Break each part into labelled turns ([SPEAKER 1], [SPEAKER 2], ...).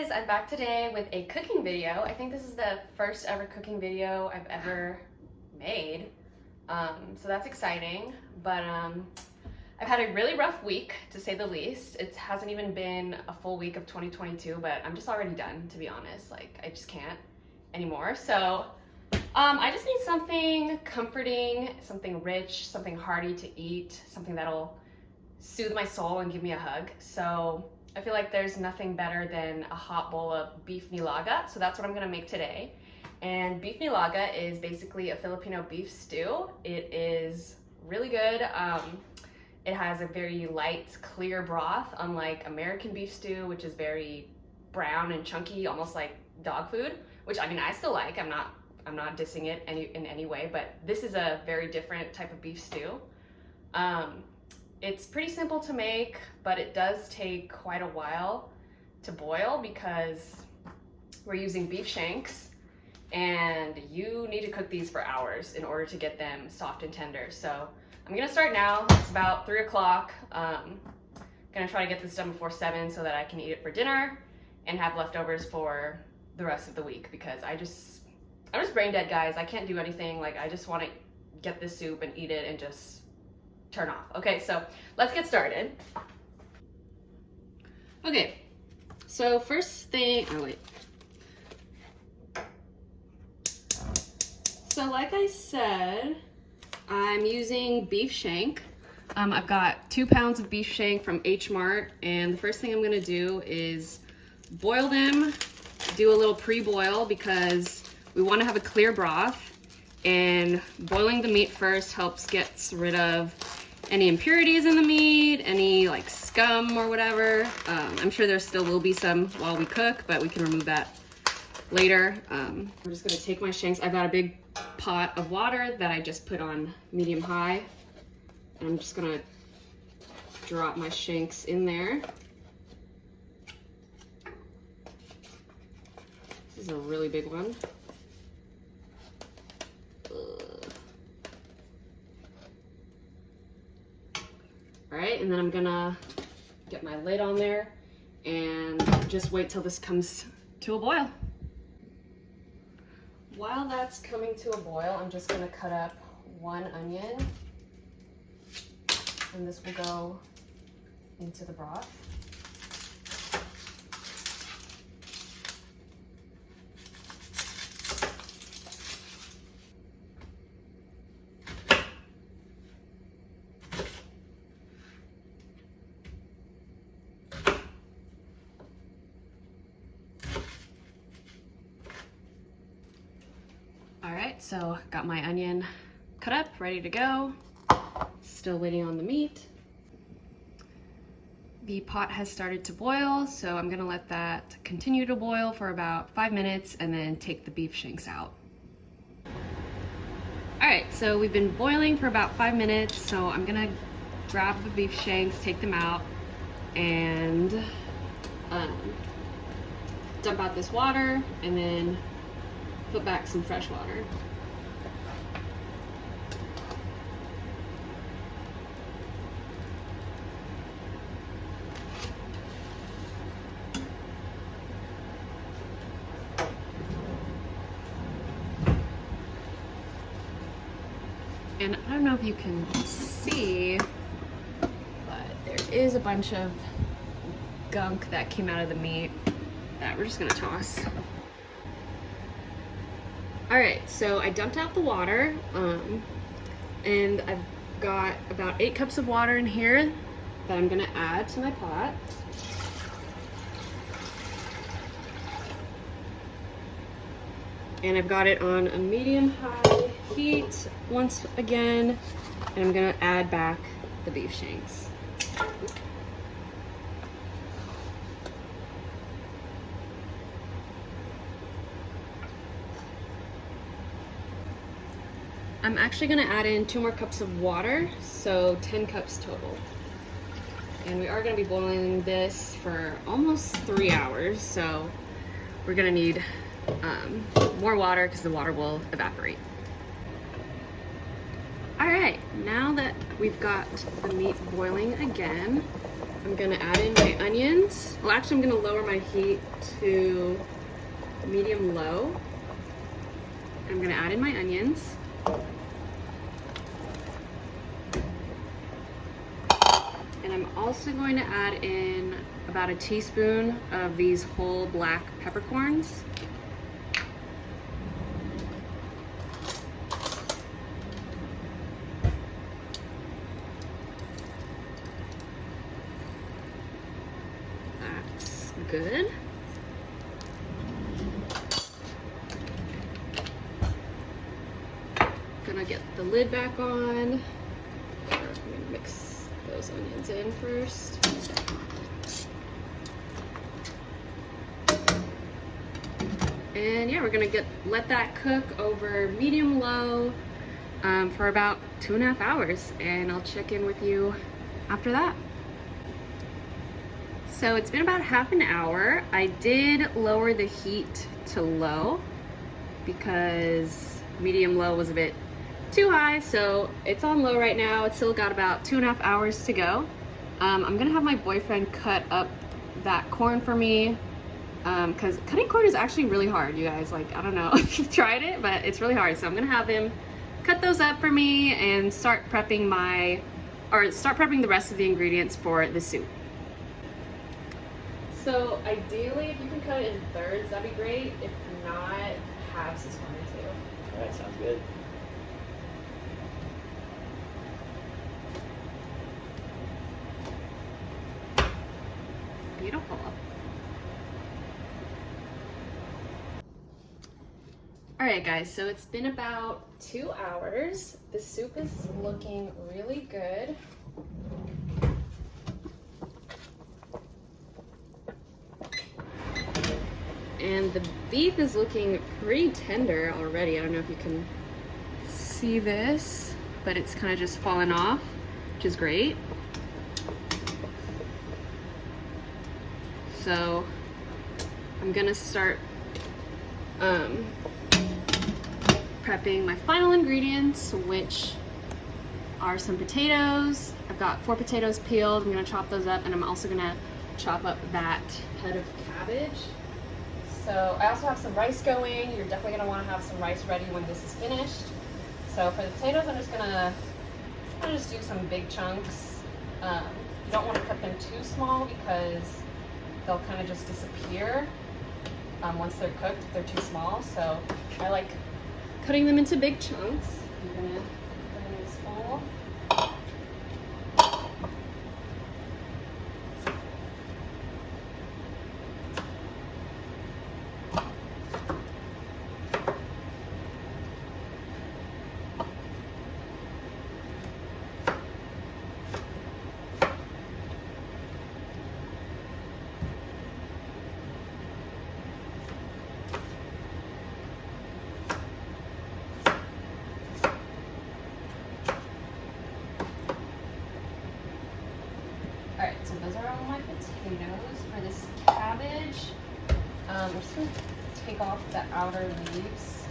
[SPEAKER 1] guys, I'm back today with a cooking video. I think this is the first ever cooking video I've ever made, so that's exciting. But I've had a really rough week, to say the least. It hasn't even been a full week of 2022, but I'm just already done, to be honest. Like, I just can't anymore. So I just need something comforting, something rich, something hearty to eat, something that'll soothe my soul and give me a hug. So I feel like there's nothing better than a hot bowl of beef nilaga. So that's what I'm gonna make today. And beef nilaga is basically a Filipino beef stew. It is really good. It has a very light, clear broth, unlike American beef stew, which is very brown and chunky, almost like dog food, which I mean, I still like. I'm not dissing it in any way, but this is a very different type of beef stew. It's pretty simple to make, but it does take quite a while to boil because we're using beef shanks, and you need to cook these for hours in order to get them soft and tender. So I'm gonna start now. It's about 3 o'clock. Gonna try to get this done before 7 so that I can eat it for dinner and have leftovers for the rest of the week, because I'm just brain dead, guys. I can't do anything. Like, I just want to get this soup and eat it and just turn off. Okay, so let's get started. Okay, so first thing, So like I said, I'm using beef shank. I've got 2 pounds of beef shank from H Mart, and the first thing I'm gonna do is boil them, do a little pre-boil because we wanna have a clear broth, and boiling the meat first helps get rid of any impurities in the meat, any like scum or whatever. I'm sure there still will be some while we cook, but we can remove that later. I'm just gonna take my shanks. I've got a big pot of water that I just put on medium high, and I'm just gonna drop my shanks in there. This is a really big one. All right, and then I'm gonna get my lid on there and just wait till this comes to a boil. While that's coming to a boil, I'm just gonna cut up 1 onion, and this will go into the broth. All right, so got my onion cut up, ready to go. Still waiting on the meat. The pot has started to boil, so I'm gonna let that continue to boil for about 5 minutes and then take the beef shanks out. All right, so we've been boiling for about 5 minutes, so I'm gonna grab the beef shanks, take them out, and dump out this water, and then put back some fresh water. And I don't know if you can see, but there is a bunch of gunk that came out of the meat that we're just gonna toss. All right, so I dumped out the water, and I've got about 8 cups of water in here that I'm gonna add to my pot. And I've got it on a medium-high heat once again, and I'm gonna add back the beef shanks. I'm actually gonna add in 2 more cups of water, so 10 cups total. And we are gonna be boiling this for almost 3 hours, so we're gonna need more water because the water will evaporate. All right, now that we've got the meat boiling again, I'm gonna add in my onions. Well, actually I'm gonna lower my heat to medium low. I'm gonna add in my onions. And I'm also going to add in about a teaspoon of these whole black peppercorns. That's good. Gonna get the lid back on. I'm gonna mix those onions in first. And yeah, we're gonna let that cook over medium low for about 2.5 hours, and I'll check in with you after that. So it's been about half an hour. I did lower the heat to low because medium low was a bit too high, so it's on low right now. It's still got about 2.5 hours to go. I'm gonna have my boyfriend cut up that corn for me because cutting corn is actually really hard, you guys. Like, I don't know if you've tried it, but it's really hard. So I'm gonna have him cut those up for me and start prepping the rest of the ingredients for the soup. So ideally, if you can cut it in thirds, that'd be great. If not, halves is fine too.
[SPEAKER 2] All right, sounds good.
[SPEAKER 1] Beautiful. All right, guys, so it's been about 2 hours. The soup is looking really good. And the beef is looking pretty tender already. I don't know if you can see this, but it's kind of just fallen off, which is great. So I'm gonna start prepping my final ingredients, which are some potatoes. I've got 4 potatoes peeled. I'm gonna chop those up, and I'm also gonna chop up that head of cabbage. So I also have some rice going. You're definitely gonna wanna have some rice ready when this is finished. So for the potatoes, I'm gonna just do some big chunks. You don't wanna cut them too small because they'll kind of just disappear once they're cooked if they're too small. So I like cutting them into big chunks. I'm gonna put in this bowl. Alright, so those are all my potatoes. For this cabbage, I'm just going to take off the outer leaves.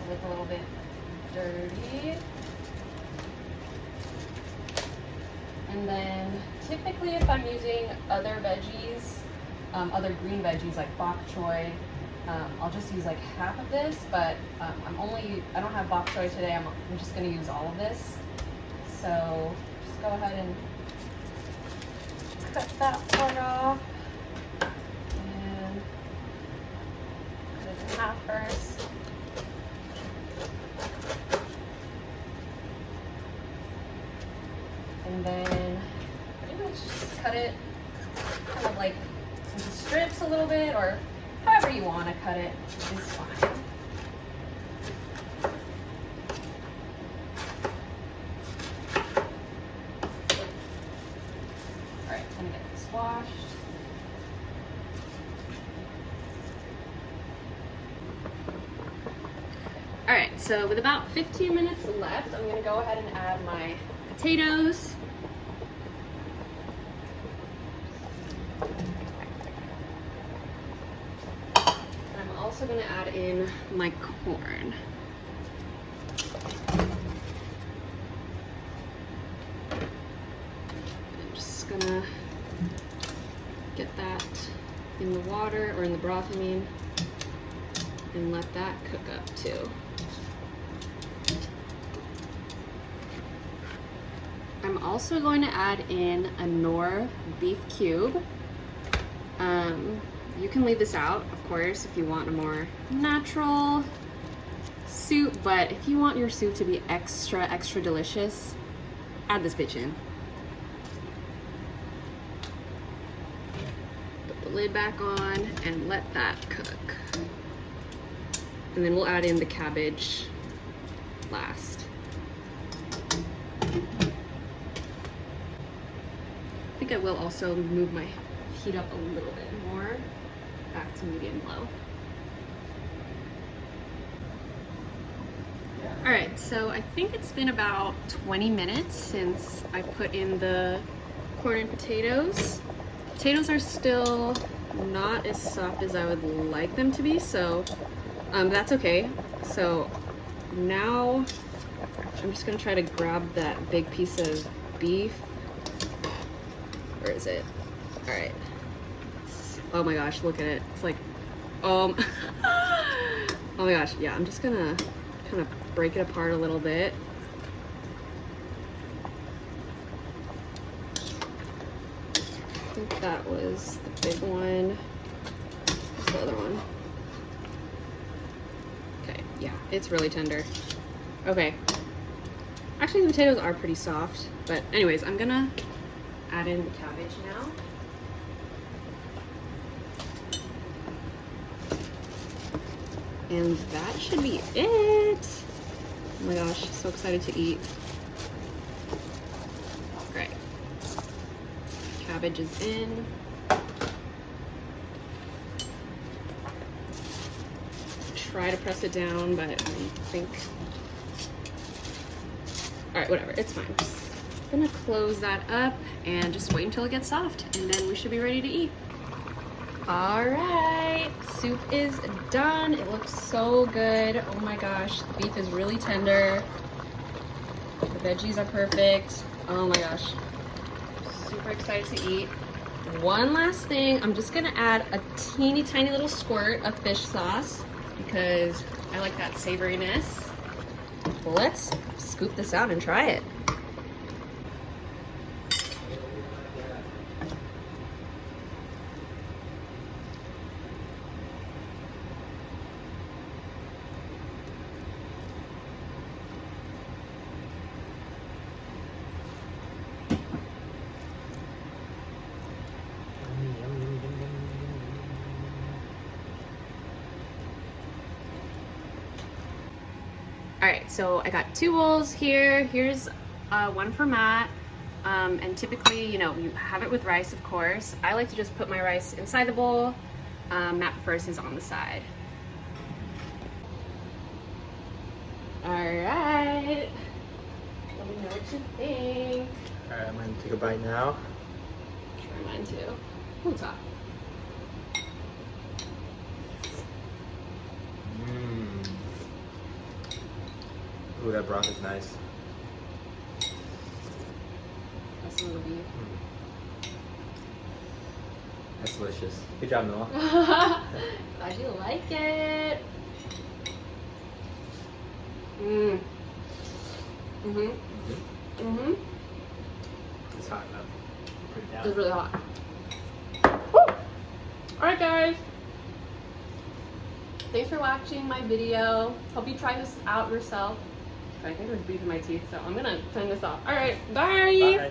[SPEAKER 1] They look a little bit dirty. And then typically if I'm using other veggies, other green veggies like bok choy, I'll just use like half of this, but I don't have bok choy today. I'm just going to use all of this. So just go ahead and cut that part off and cut it in half first. And then pretty much just cut it kind of like into strips a little bit, or however you want to cut it is fine. Washed. All right, so with about 15 minutes left, I'm gonna go ahead and add my potatoes. And I'm also gonna add in my corn. Just gonna get that in the water, or in the broth, I mean, and let that cook up too. I'm also going to add in a Knorr beef cube. You can leave this out, of course, if you want a more natural soup, but if you want your soup to be extra delicious, add this bitch in. Put the lid back on and let that cook. And then we'll add in the cabbage last. I think I will also move my heat up a little bit more, back to medium low. All right, so I think it's been about 20 minutes since I put in the corn and potatoes. Potatoes are still not as soft as I would like them to be, so that's okay. So now I'm just gonna try to grab that big piece of beef. Where is it? All right. Oh my gosh, look at it. It's like, oh my gosh, yeah, I'm just gonna kind of break it apart a little bit. I think that was the big one. What's the other one? Okay, yeah, it's really tender. Okay. Actually, the potatoes are pretty soft, but anyways, I'm gonna add in the cabbage now. And that should be it. Oh my gosh, so excited to eat. Great. Cabbage is in. Try to press it down, but I think, all right, whatever, it's fine. I'm gonna close that up and just wait until it gets soft, and then we should be ready to eat. All right, soup is done. It looks so good. Oh my gosh, the beef is really tender. The veggies are perfect. Oh my gosh, super excited to eat. One last thing, I'm just gonna add a teeny tiny little squirt of fish sauce because I like that savoriness. Let's scoop this out and try it. All right, so I got 2 bowls here. Here's one for Matt. And typically, you know, you have it with rice, of course. I like to just put my rice inside the bowl. Matt prefers his on the side. All right. Let me know what you think.
[SPEAKER 2] All right, I'm gonna take a bite now.
[SPEAKER 1] Try mine too. Ooh, it's hot.
[SPEAKER 2] Ooh, that broth is nice.
[SPEAKER 1] That's a little beef.
[SPEAKER 2] That's delicious. Good job, Noah.
[SPEAKER 1] Glad you like it. Mmm. Mhm. Mhm.
[SPEAKER 2] It's hot enough. Put it down.
[SPEAKER 1] It's really hot. Woo! All right, guys. Thanks for watching my video. Hope you try this out yourself. I think there's beef in my teeth, so I'm gonna turn this off. All right, bye.
[SPEAKER 2] Bye.